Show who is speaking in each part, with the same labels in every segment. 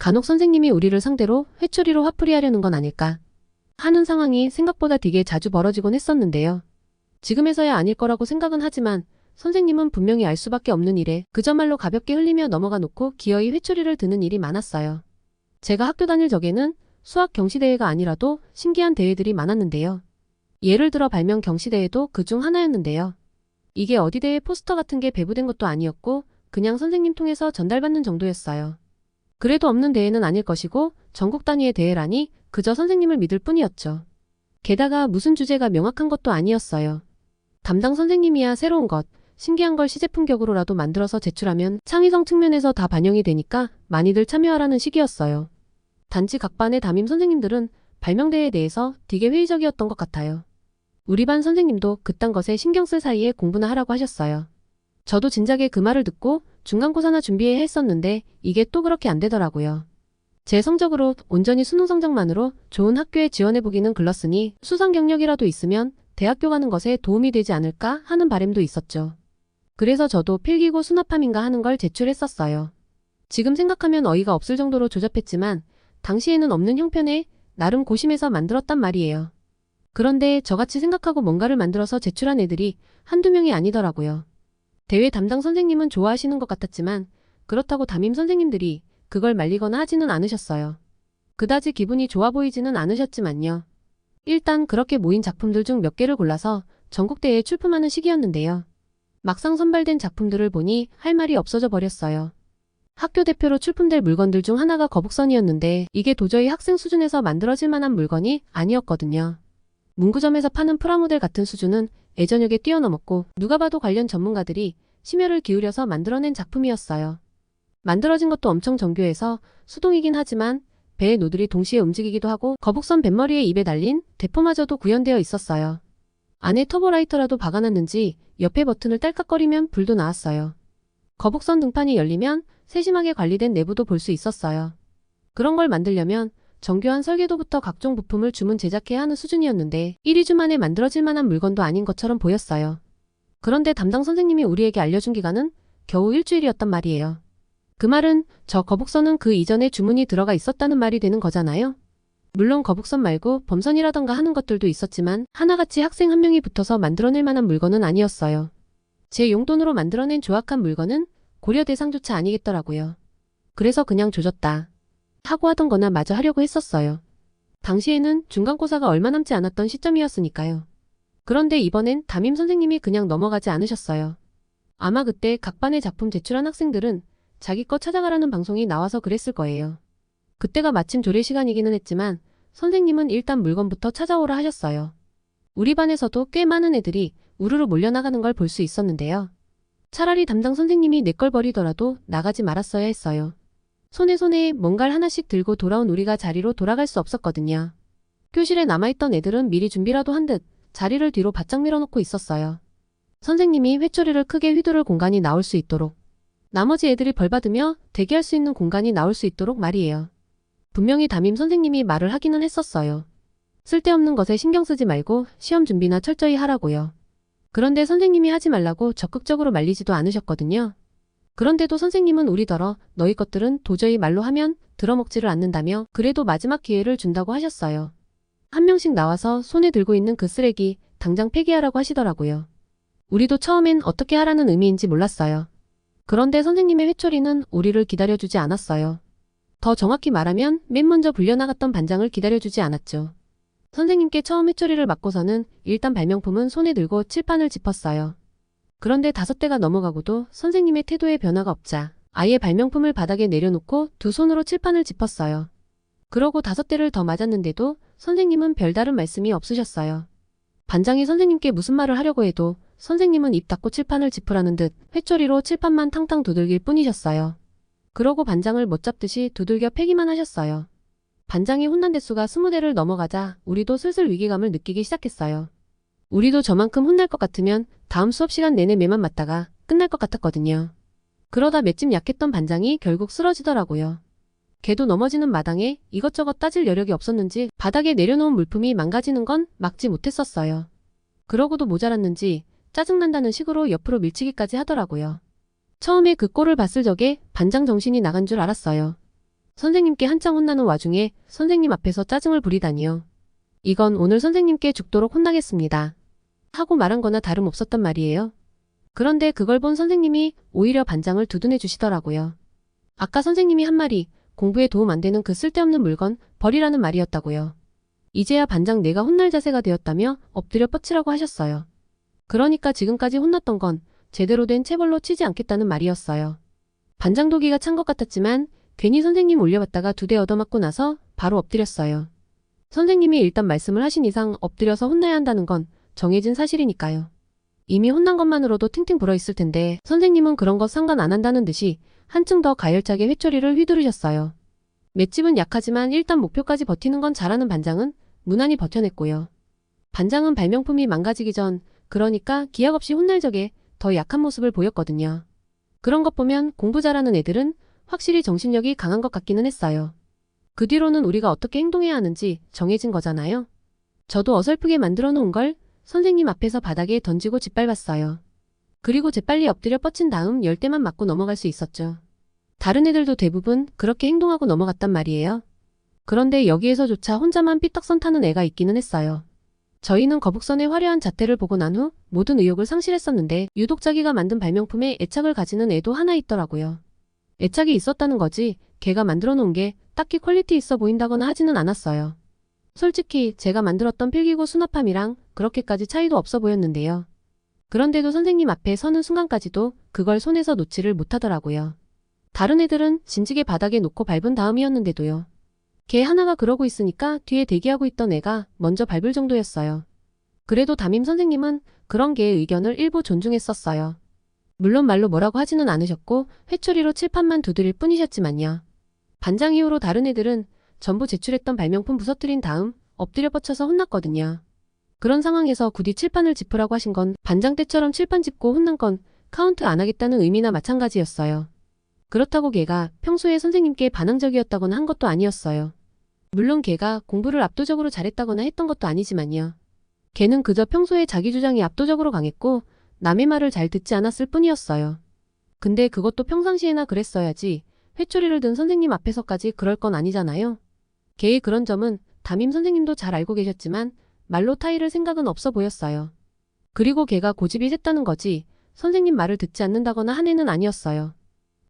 Speaker 1: 간혹 선생님이 우리를 상대로 회초리로 화풀이하려는 건 아닐까 하는 상황이 생각보다 되게 자주 벌어지곤 했었는데요. 지금에서야 아닐 거라고 생각은 하지만 선생님은 분명히 알 수밖에 없는 일에 그저 말로 가볍게 흘리며 넘어가 놓고 기어이 회초리를 드는 일이 많았어요. 제가 학교 다닐 적에는 수학 경시대회가 아니라도 신기한 대회들이 많았는데요. 예를 들어 발명 경시대회도 그중 하나였는데요. 이게 어디 대회 포스터 같은 게 배부된 것도 아니었고 그냥 선생님 통해서 전달받는 정도였어요. 그래도 없는 대회는 아닐 것이고 전국 단위의 대회라니 그저 선생님을 믿을 뿐이었죠. 게다가 무슨 주제가 명확한 것도 아니었어요. 담당 선생님이야 새로운 것, 신기한 걸 시제품격으로라도 만들어서 제출하면 창의성 측면에서 다 반영이 되니까 많이들 참여하라는 식이었어요. 단지 각 반의 담임 선생님들은 발명대회에 대해서 되게 회의적이었던 것 같아요. 우리 반 선생님도 그딴 것에 신경 쓸 사이에 공부나 하라고 하셨어요. 저도 진작에 그 말을 듣고 중간고사나 준비해야 했었는데 이게 또 그렇게 안 되더라고요. 제 성적으로 온전히 수능 성적만으로 좋은 학교에 지원해보기는 글렀으니 수상 경력이라도 있으면 대학교 가는 것에 도움이 되지 않을까 하는 바람도 있었죠. 그래서 저도 필기고 수납함인가 하는 걸 제출했었어요. 지금 생각하면 어이가 없을 정도로 조잡했지만 당시에는 없는 형편에 나름 고심해서 만들었단 말이에요. 그런데 저같이 생각하고 뭔가를 만들어서 제출한 애들이 한두 명이 아니더라고요. 대회 담당 선생님은 좋아하시는 것 같았지만 그렇다고 담임 선생님들이 그걸 말리거나 하지는 않으셨어요. 그다지 기분이 좋아 보이지는 않으셨지만요. 일단 그렇게 모인 작품들 중 몇 개를 골라서 전국대회에 출품하는 시기였는데요. 막상 선발된 작품들을 보니 할 말이 없어져 버렸어요. 학교 대표로 출품될 물건들 중 하나가 거북선이었는데 이게 도저히 학생 수준에서 만들어질 만한 물건이 아니었거든요. 문구점에서 파는 프라모델 같은 수준은 예전역에 뛰어넘었고 누가 봐도 관련 전문가들이 심혈을 기울여서 만들어낸 작품이었어요. 만들어진 것도 엄청 정교해서 수동이긴 하지만 배의 노들이 동시에 움직이기도 하고 거북선 뱃머리에 입에 달린 대포마저도 구현되어 있었어요. 안에 터보라이터라도 박아놨는지 옆에 버튼을 딸깍거리면 불도 나왔어요. 거북선 등판이 열리면 세심하게 관리된 내부도 볼 수 있었어요. 그런 걸 만들려면 정교한 설계도부터 각종 부품을 주문 제작해야 하는 수준이었는데 1-2주 만에 만들어질 만한 물건도 아닌 것처럼 보였어요. 그런데 담당 선생님이 우리에게 알려준 기간은 겨우 일주일이었단 말이에요. 그 말은 저 거북선은 그 이전에 주문이 들어가 있었다는 말이 되는 거잖아요. 물론 거북선 말고 범선이라던가 하는 것들도 있었지만 하나같이 학생 한 명이 붙어서 만들어낼 만한 물건은 아니었어요. 제 용돈으로 만들어낸 조악한 물건은 고려 대상조차 아니겠더라고요. 그래서 그냥 조졌다 하고 하던 거나 마저 하려고 했었어요. 당시에는 중간고사가 얼마 남지 않았던 시점이었으니까요. 그런데 이번엔 담임 선생님이 그냥 넘어가지 않으셨어요. 아마 그때 각 반의 작품 제출한 학생들은 자기 거 찾아가라는 방송이 나와서 그랬을 거예요. 그때가 마침 조례 시간이기는 했지만 선생님은 일단 물건부터 찾아오라 하셨어요. 우리 반에서도 꽤 많은 애들이 우르르 몰려나가는 걸 볼 수 있었는데요. 차라리 담당 선생님이 내 걸 버리더라도 나가지 말았어야 했어요. 손에 뭔가를 하나씩 들고 돌아온 우리가 자리로 돌아갈 수 없었거든요. 교실에 남아있던 애들은 미리 준비라도 한 듯 자리를 뒤로 바짝 밀어놓고 있었어요. 선생님이 회초리를 크게 휘두를 공간이 나올 수 있도록, 나머지 애들이 벌받으며 대기할 수 있는 공간이 나올 수 있도록 말이에요. 분명히 담임 선생님이 말을 하기는 했었어요. 쓸데없는 것에 신경 쓰지 말고 시험 준비나 철저히 하라고요. 그런데 선생님이 하지 말라고 적극적으로 말리지도 않으셨거든요. 그런데도 선생님은 우리더러 너희 것들은 도저히 말로 하면 들어먹지를 않는다며 그래도 마지막 기회를 준다고 하셨어요. 한 명씩 나와서 손에 들고 있는 그 쓰레기 당장 폐기하라고 하시더라고요. 우리도 처음엔 어떻게 하라는 의미인지 몰랐어요. 그런데 선생님의 회초리는 우리를 기다려주지 않았어요. 더 정확히 말하면 맨 먼저 불려나갔던 반장을 기다려주지 않았죠. 선생님께 처음 회초리를 맞고서는 일단 발명품은 손에 들고 칠판을 짚었어요. 그런데 5대가 넘어가고도 선생님의 태도에 변화가 없자 아예 발명품을 바닥에 내려놓고 두 손으로 칠판을 짚었어요. 그러고 5대를 더 맞았는데도 선생님은 별다른 말씀이 없으셨어요. 반장이 선생님께 무슨 말을 하려고 해도 선생님은 입 닫고 칠판을 짚으라는 듯 회초리로 칠판만 탕탕 두들길 뿐이셨어요. 그러고 반장을 못 잡듯이 두들겨 패기만 하셨어요. 반장이 혼난 대수가 20대를 넘어가자 우리도 슬슬 위기감을 느끼기 시작했어요. 우리도 저만큼 혼날 것 같으면 다음 수업 시간 내내 매만 맞다가 끝날 것 같았거든요. 그러다 맷집 약했던 반장이 결국 쓰러지더라고요. 걔도 넘어지는 마당에 이것저것 따질 여력이 없었는지 바닥에 내려놓은 물품이 망가지는 건 막지 못했었어요. 그러고도 모자랐는지 짜증난다는 식으로 옆으로 밀치기까지 하더라고요. 처음에 그 꼴을 봤을 적에 반장 정신이 나간 줄 알았어요. 선생님께 한창 혼나는 와중에 선생님 앞에서 짜증을 부리다니요. 이건 오늘 선생님께 죽도록 혼나겠습니다. 하고 말한 거나 다름없었단 말이에요. 그런데 그걸 본 선생님이 오히려 반장을 두둔해 주시더라고요. 아까 선생님이 한 말이 공부에 도움 안 되는 그 쓸데없는 물건 버리라는 말이었다고요. 이제야 반장 내가 혼날 자세가 되었다며 엎드려 뻗치라고 하셨어요. 그러니까 지금까지 혼났던 건 제대로 된 체벌로 치지 않겠다는 말이었어요. 반장도 기가 찬 것 같았지만 괜히 선생님 올려봤다가 2대 얻어맞고 나서 바로 엎드렸어요. 선생님이 일단 말씀을 하신 이상 엎드려서 혼나야 한다는 건 정해진 사실이니까요. 이미 혼난 것만으로도 팅팅 불어있을 텐데 선생님은 그런 거 상관 안 한다는 듯이 한층 더 가열차게 회초리를 휘두르셨어요. 맷집은 약하지만 일단 목표까지 버티는 건 잘하는 반장은 무난히 버텨냈고요. 반장은 발명품이 망가지기 전, 그러니까 기약 없이 혼날 적에 더 약한 모습을 보였거든요. 그런 것 보면 공부 잘하는 애들은 확실히 정신력이 강한 것 같기는 했어요. 그 뒤로는 우리가 어떻게 행동해야 하는지 정해진 거잖아요. 저도 어설프게 만들어 놓은 걸 선생님 앞에서 바닥에 던지고 짓밟았어요. 그리고 재빨리 엎드려 뻗친 다음 10대만 맞고 넘어갈 수 있었죠. 다른 애들도 대부분 그렇게 행동하고 넘어갔단 말이에요. 그런데 여기에서조차 혼자만 삐떡선 타는 애가 있기는 했어요. 저희는 거북선의 화려한 자태를 보고 난 후 모든 의욕을 상실했었는데 유독 자기가 만든 발명품에 애착을 가지는 애도 하나 있더라고요. 애착이 있었다는 거지 걔가 만들어 놓은 게 딱히 퀄리티 있어 보인다거나 하지는 않았어요. 솔직히 제가 만들었던 필기구 수납함이랑 그렇게까지 차이도 없어 보였는데요. 그런데도 선생님 앞에 서는 순간까지도 그걸 손에서 놓지를 못하더라고요. 다른 애들은 진지게 바닥에 놓고 밟은 다음이었는데도요. 걔 하나가 그러고 있으니까 뒤에 대기하고 있던 애가 먼저 밟을 정도였어요. 그래도 담임 선생님은 그런 걔의 의견을 일부 존중했었어요. 물론 말로 뭐라고 하지는 않으셨고 회초리로 칠판만 두드릴 뿐이셨지만요. 반장 이후로 다른 애들은 전부 제출했던 발명품 부서뜨린 다음 엎드려 뻗쳐서 혼났거든요. 그런 상황에서 굳이 칠판을 짚으라고 하신 건 반장 때처럼 칠판 짚고 혼난 건 카운트 안 하겠다는 의미나 마찬가지였어요. 그렇다고 걔가 평소에 선생님께 반항적이었다거나 한 것도 아니었어요. 물론 걔가 공부를 압도적으로 잘했다거나 했던 것도 아니지만요. 걔는 그저 평소에 자기 주장이 압도적으로 강했고 남의 말을 잘 듣지 않았을 뿐이었어요. 근데 그것도 평상시에나 그랬어야지 회초리를 든 선생님 앞에서까지 그럴 건 아니잖아요. 걔의 그런 점은 담임 선생님도 잘 알고 계셨지만 말로 타이를 생각은 없어 보였어요. 그리고 걔가 고집이 셌다는 거지 선생님 말을 듣지 않는다거나 한 애는 아니었어요.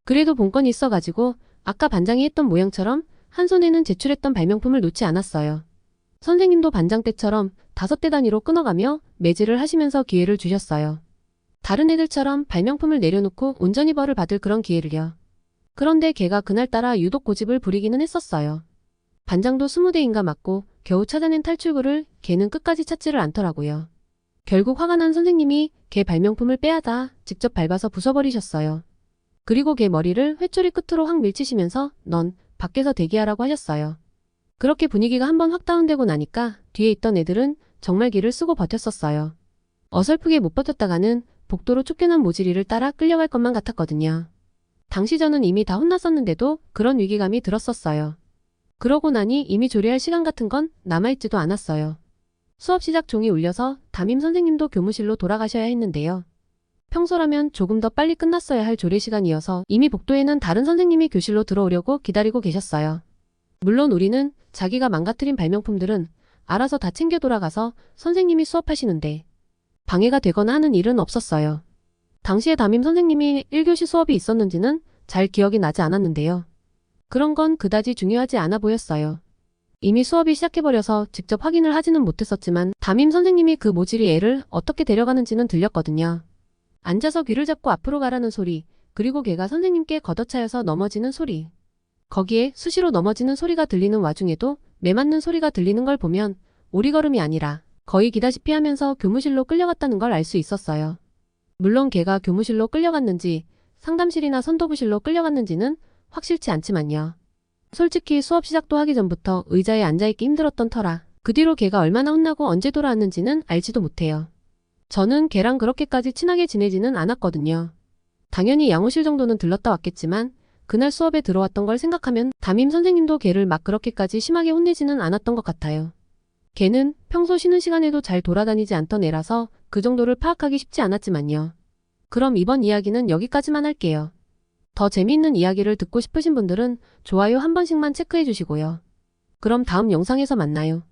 Speaker 1: 그래도 본건이 있어가지고 아까 반장이 했던 모양처럼 한 손에는 제출했던 발명품을 놓지 않았어요. 선생님도 반장 때처럼 5대 단위로 끊어가며 매질을 하시면서 기회를 주셨어요. 다른 애들처럼 발명품을 내려놓고 온전히 벌을 받을 그런 기회를요. 그런데 걔가 그날따라 유독 고집을 부리기는 했었어요. 반장도 20대인가 맞고 겨우 찾아낸 탈출구를 걔는 끝까지 찾지를 않더라고요. 결국 화가 난 선생님이 걔 발명품을 빼앗아 직접 밟아서 부숴버리셨어요. 그리고 걔 머리를 회초리 끝으로 확 밀치시면서 넌 밖에서 대기하라고 하셨어요. 그렇게 분위기가 한번 확 다운되고 나니까 뒤에 있던 애들은 정말 기를 쓰고 버텼었어요. 어설프게 못 버텼다가는 복도로 쫓겨난 모지리를 따라 끌려갈 것만 같았거든요. 당시 저는 이미 다 혼났었는데도 그런 위기감이 들었었어요. 그러고 나니 이미 조례할 시간 같은 건 남아있지도 않았어요. 수업 시작 종이 울려서 담임 선생님도 교무실로 돌아가셔야 했는데요. 평소라면 조금 더 빨리 끝났어야 할 조례 시간이어서 이미 복도에는 다른 선생님이 교실로 들어오려고 기다리고 계셨어요. 물론 우리는 자기가 망가뜨린 발명품들은 알아서 다 챙겨 돌아가서 선생님이 수업하시는데 방해가 되거나 하는 일은 없었어요. 당시에 담임 선생님이 1교시 수업이 있었는지는 잘 기억이 나지 않았는데요. 그런 건 그다지 중요하지 않아 보였어요. 이미 수업이 시작해버려서 직접 확인을 하지는 못했었지만 담임 선생님이 그 모질이 애를 어떻게 데려가는지는 들렸거든요. 앉아서 귀를 잡고 앞으로 가라는 소리, 그리고 걔가 선생님께 걷어차여서 넘어지는 소리. 거기에 수시로 넘어지는 소리가 들리는 와중에도 매맞는 소리가 들리는 걸 보면 오리걸음이 아니라 거의 기다시피 하면서 교무실로 끌려갔다는 걸 알 수 있었어요. 물론 걔가 교무실로 끌려갔는지 상담실이나 선도부실로 끌려갔는지는 확실치 않지만요. 솔직히 수업 시작도 하기 전부터 의자에 앉아있기 힘들었던 터라 그 뒤로 걔가 얼마나 혼나고 언제 돌아왔는지는 알지도 못해요. 저는 걔랑 그렇게까지 친하게 지내지는 않았거든요. 당연히 양호실 정도는 들렀다 왔겠지만 그날 수업에 들어왔던 걸 생각하면 담임 선생님도 걔를 막 그렇게까지 심하게 혼내지는 않았던 것 같아요. 걔는 평소 쉬는 시간에도 잘 돌아다니지 않던 애라서 그 정도를 파악하기 쉽지 않았지만요. 그럼 이번 이야기는 여기까지만 할게요. 더 재미있는 이야기를 듣고 싶으신 분들은 좋아요 한 번씩만 체크해 주시고요. 그럼 다음 영상에서 만나요.